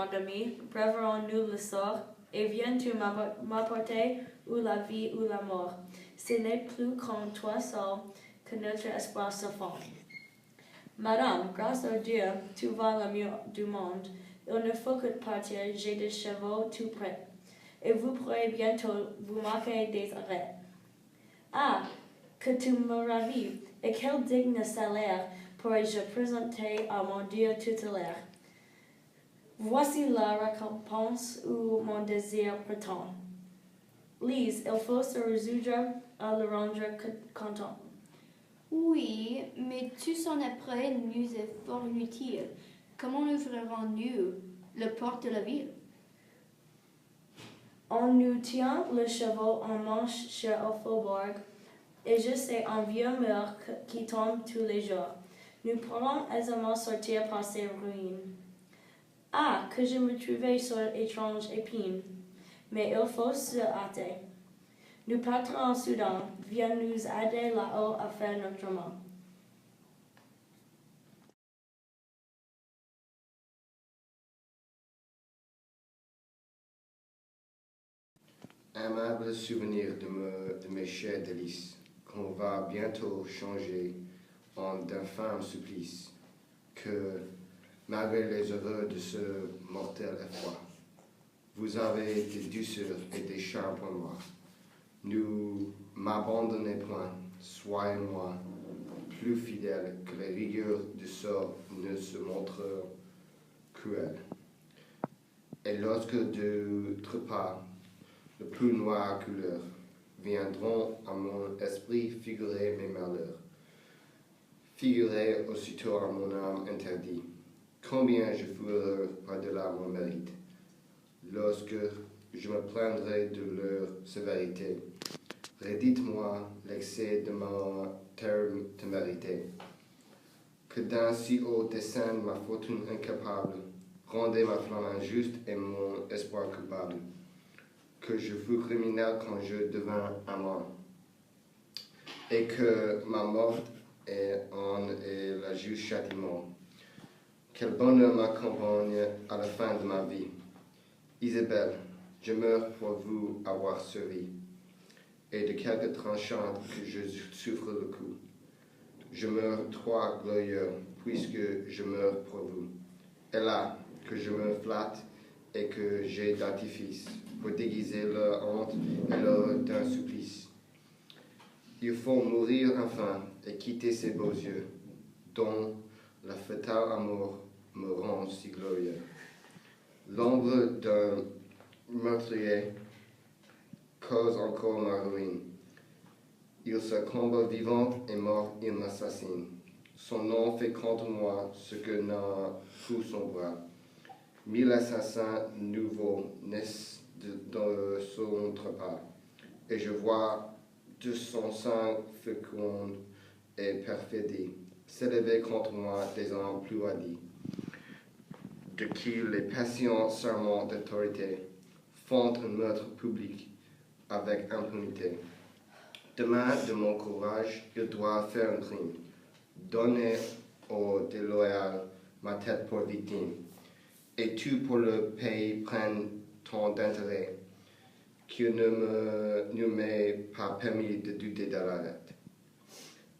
mon ami, préparons-nous le sort, et viens-tu m'apporter ou la vie ou la mort. Ce n'est plus qu'en toi seul que notre espoir se fonde. Madame, grâce à Dieu, tu vas le mieux du monde. Il ne faut que partir, j'ai des chevaux tout prêts. Et vous pourrez bientôt vous marquer des arrêts. Ah, que tu me ravis, et quel digne salaire pourrais-je présenter à mon Dieu tutélaire. Voici la récompense où mon désir prétend. Lise, il faut se résoudre à le rendre content. Oui, mais tout son après nous est fort inutile. Comment ouvrons-nous la porte de la ville? On nous tient le cheval en manche chez au faubourg, et je sais un vieux mur qui tombe tous les jours. Nous pourrons aisément sortir par ces ruines. Ah, que je me trouvais sur étrange épine, mais il faut se hâter. Nous partirons soudain, viens nous aider là-haut à faire notre main. Aimable souvenir de mes chères délices, qu'on va bientôt changer en d'infâmes supplices, que, malgré les heureux de ce mortel effroi, vous avez des douceurs et des charmes pour moi. Ne m'abandonnez point, soyez-moi plus fidèle que les rigueurs du sort ne se montrent cruelles. Et lorsque d'autre part, le plus noir couleur, viendront à mon esprit figurer mes malheurs, figurer aussitôt à mon âme interdit, combien je fuirai par-delà mon mérite, lorsque je me plaindrai de leur sévérité. Redites-moi l'excès de ma témérité, que d'un si haut dessein ma fortune incapable, rendait ma flamme injuste et mon espoir coupable, que je fus criminel quand je devins amant, et que ma mort est le juste châtiment. Quel bonheur m'accompagne à la fin de ma vie. Isabelle, je meurs pour vous avoir servi, et de quelque tranchante que je souffre le coup. Je meurs trop glorieux, puisque je meurs pour vous. Et là, que je me flatte et que j'ai d'artifice pour déguiser leur honte et leur d'un supplice. Il faut mourir enfin et quitter ces beaux yeux, dont la fatale amour me rend si glorieux. L'ombre d'un meurtrier cause encore ma ruine. Il se combat vivant et mort, il m'assassine. Son nom fait contre moi ce que n'a pu son bras. 1000 assassins nouveaux naissent de son trépas, et je vois de son sang fécond et perfidie s'élever contre moi des hommes plus hardis, de qui les passions serments d'autorité font un meurtre public avec impunité. Demain, de mon courage, il doit faire un crime, donner au déloyal ma tête pour victime, et tu pour le pays prennes tant d'intérêt qu'il ne m'est pas permis de douter de l'arrêt.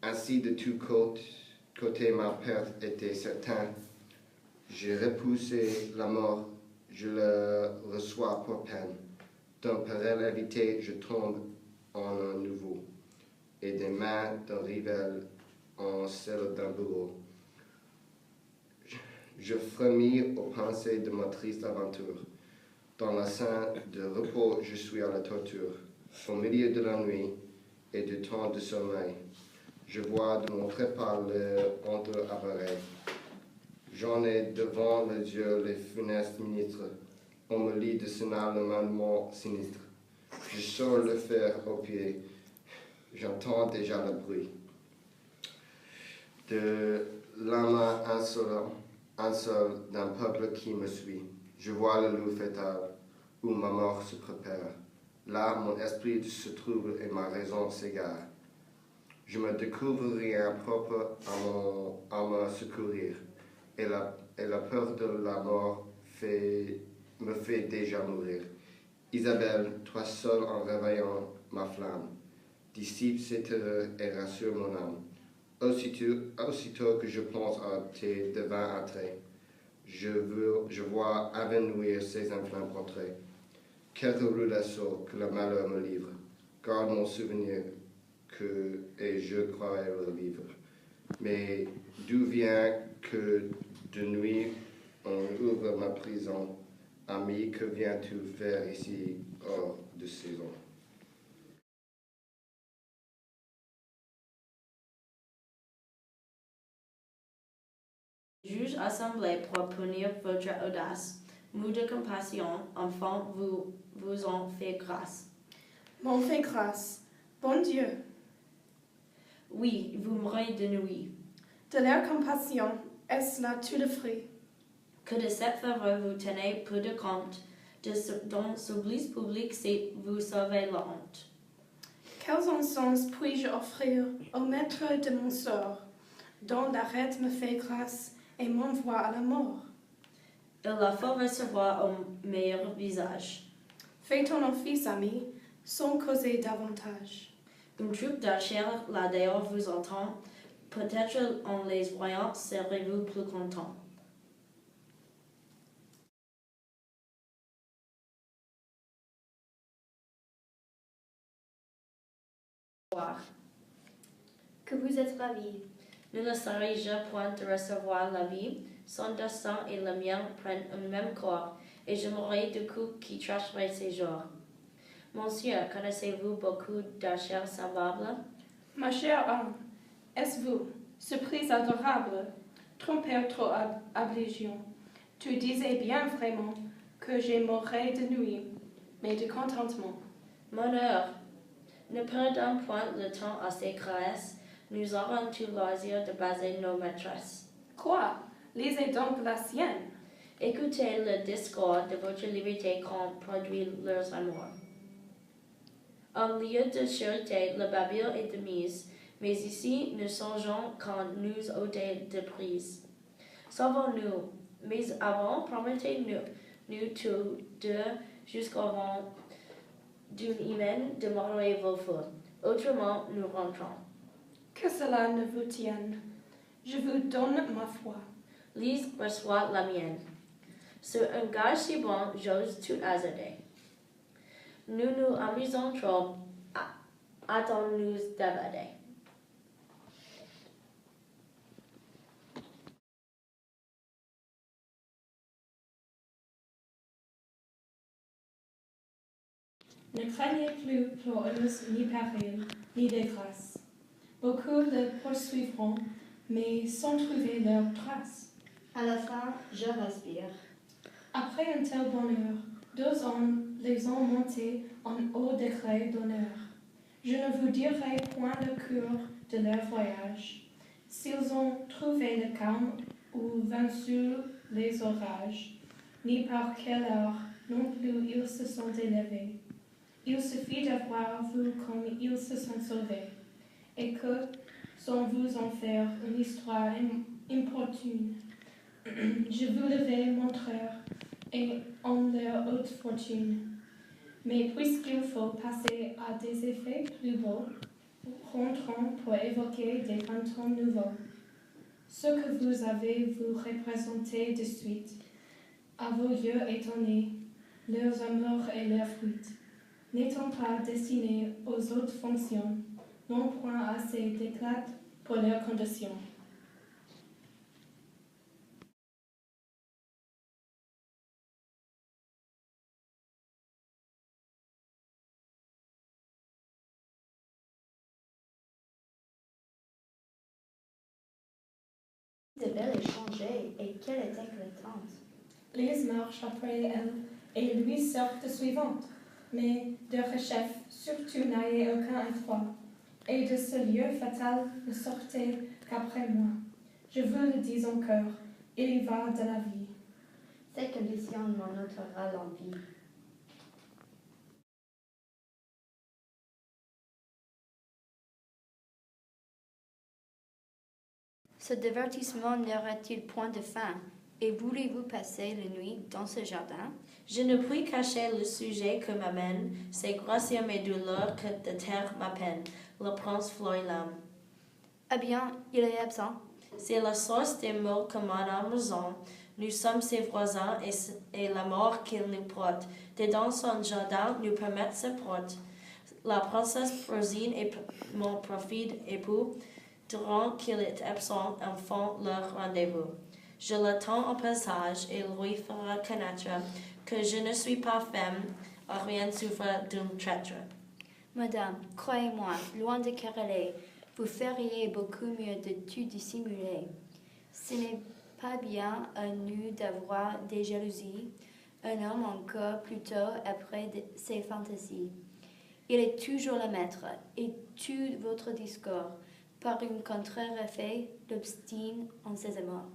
Ainsi, de tous côtés, ma perte était certaine. J'ai repoussé la mort, je la reçois pour peine. D'un péril évité, je tombe en un nouveau, et des mains d'un rival en celles d'un bourreau. Je frémis aux pensées de ma triste aventure. Dans la scène de repos, je suis à la torture. Au milieu de la nuit et du temps de sommeil, je vois de mon trépas le honteux appareil. J'en ai devant les yeux les funestes ministres. On me lit de Sénat le mandement sinistre. Je sors le fer au pied. J'entends déjà le bruit de l'âme insolente d'un peuple qui me suit. Je vois le loup fatal où ma mort se prépare. Là, mon esprit se trouble et ma raison s'égare. Je me découvre rien propre à me secourir, et la peur de la mort me fait déjà mourir. Isabelle, toi seul en réveillant ma flamme, dissipe cet terreur et rassure mon âme. Aussitôt que je pense à tes divins attraits, je vois avenir ces infinis portraits. Quelque rude assaut que le malheur me livre, garde mon souvenir et je croirai revivre. Mais d'où vient que de nuit on ouvre ma prison? Ami, que viens-tu faire ici hors de saison? Juges assemblés pour punir votre audace. Mots de compassion, enfant, vous en fait grâce. M'en fait grâce. Bon Dieu, Oui, vous mourrez de nuit. de leur compassion, est-ce là tout le fruit? Que de cette faveur vous tenez peu de compte, dont supplice public c'est vous sauver la honte. Quels encens puis-je offrir au maître de mon sort, dont l'arrêt me fait grâce et m'envoie à la mort? Il la faut recevoir au meilleur visage. Fais ton office, ami, sans causer davantage. Une troupe d'archers là dehors vous entend, peut-être en les voyant serez-vous plus content. Que vous êtes ravis. Ne laisserai-je point de recevoir la vie, son destin et le mien prennent un même corps, et je mourrai du coup qui tracherai ces jours. Monsieur, connaissez-vous beaucoup d'archers semblables? Ma chère âme, est-ce vous, surprise adorable, trompeur trop ablégion? Tu disais bien vraiment que j'ai mourrai de nuit, mais de contentement. Mon ne perdons point le temps à ces caresses, nous aurons tout loisir de baser nos maîtresses. Quoi? Lisez donc la sienne. Écoutez le discours de votre liberté qu'ont produit leurs amours. En lieu de sûreté, le babil est de mise, mais ici nous songeons quand nous ôter de prise. Sauvons-nous, mais avant, promettez-nous tous deux jusqu'au rang d'une hymen demeurer vos feux. Autrement, nous rentrons. Que cela ne vous tienne. Je vous donne ma foi. Lise reçoit la mienne. Sur un gage si bon, j'ose tout hasarder. Nous nous amusons trop, hâtons-nous d'évader. Ne craignez plus ploreuse ni péril, ni dégrâce. Beaucoup le poursuivront, mais sans trouver leur trace. À la fin, je respire. Après un tel bonheur, 2 ans les ont montés en haut degré d'honneur. Je ne vous dirai point le cours de leur voyage, s'ils ont trouvé le calme ou vaincu les orages, ni par quelle heure non plus ils se sont élevés. Il suffit d'avoir vu comme ils se sont sauvés, et que, sans vous en faire une histoire importune, je vous le vais montrer et en leur haute fortune. Mais puisqu'il faut passer à des effets plus beaux, rentrons pour évoquer des fantômes nouveaux. Ce que vous avez vous représenter de suite, à vos yeux étonnés, leurs amours et leurs fuites, n'étant pas destinés aux autres fonctions, non point assez d'éclat pour leurs conditions. Isabelle est changée et qu'elle est éclatante. Lise marche après elle et lui sortent suivantes, mais de rechef surtout n'ayez aucun effroi, et de ce lieu fatal ne sortez qu'après moi. Je vous le dis encore, il y va de la vie. Ces conditions m'en ôtera l'envie. Ce divertissement n'aurait-il point de fin? Et voulez-vous passer la nuit dans ce jardin? Je ne puis cacher le sujet que m'amène, c'est grossir mes douleurs que de taire ma peine. Le prince Floylam. Eh bien, il est absent. C'est la source des maux que mon âme ressent. Nous sommes ses voisins et la mort qu'il nous porte. Dedans son jardin nous permettent ce porte. La princesse Rosine et mon profide époux, durant qu'il est absent, en font leur rendez-vous. Je l'attends au passage et lui fera connaître que je ne suis pas femme, à rien souffre d'un traître. Madame, croyez-moi, loin de quereller, vous feriez beaucoup mieux de tout dissimuler. Ce n'est pas bien à nous d'avoir des jalousies, un homme encore plutôt après ses fantaisies. Il est toujours le maître, et tout votre discours, par un contraire effet, l'obstine en ses amours.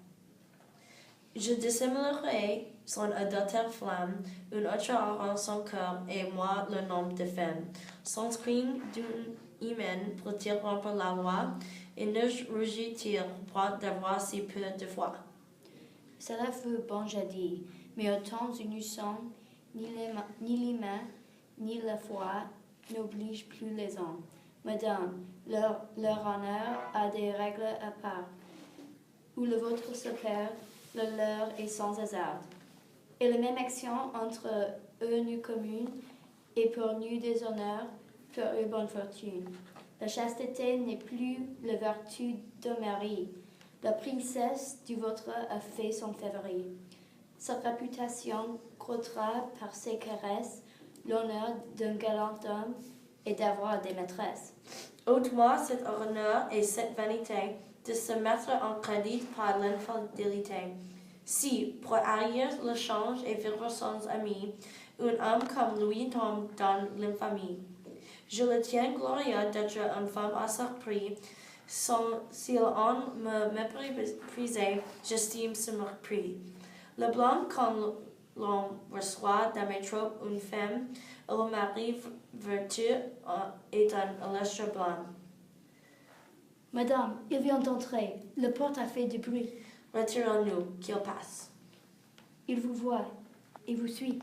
Je dissimulerai son adultère flamme, une autre aura son cœur, et moi le nom de femme. Son crime d'une hymen pour-il rompre la loi, et ne rougit-il pas d'avoir si peu de foi? Cela fut bon jadis, mais au temps où nous sommes, ni les mains, ni la foi n'obligent plus les hommes. Madame, leur honneur a des règles à part, où le vôtre se perd, le leur est sans hasard. Et la même action entre eux nous commune, et pour nous des honneurs, pour eux bonne fortune. La chasteté n'est plus la vertu de mari. La princesse du vôtre a fait son favori. Sa réputation croîtra par ses caresses, l'honneur d'un galant homme et d'avoir des maîtresses. Ôte-moi cet honneur et cette vanité de se mettre en crédit par l'infidélité. Si, pour haïr le change et vivre sans ami, un homme comme lui tombe dans l'infamie, je le tiens glorieux d'être une femme à ce prix. S'il en me méprisait, j'estime ce mépris. Le blanc, quand l'on reçoit dans mes troupes une femme, le mari vertu est un illustre blanc. Madame, il vient d'entrer. La porte a fait du bruit. Retirons-nous, qu'il passe. Il vous voit et vous suit.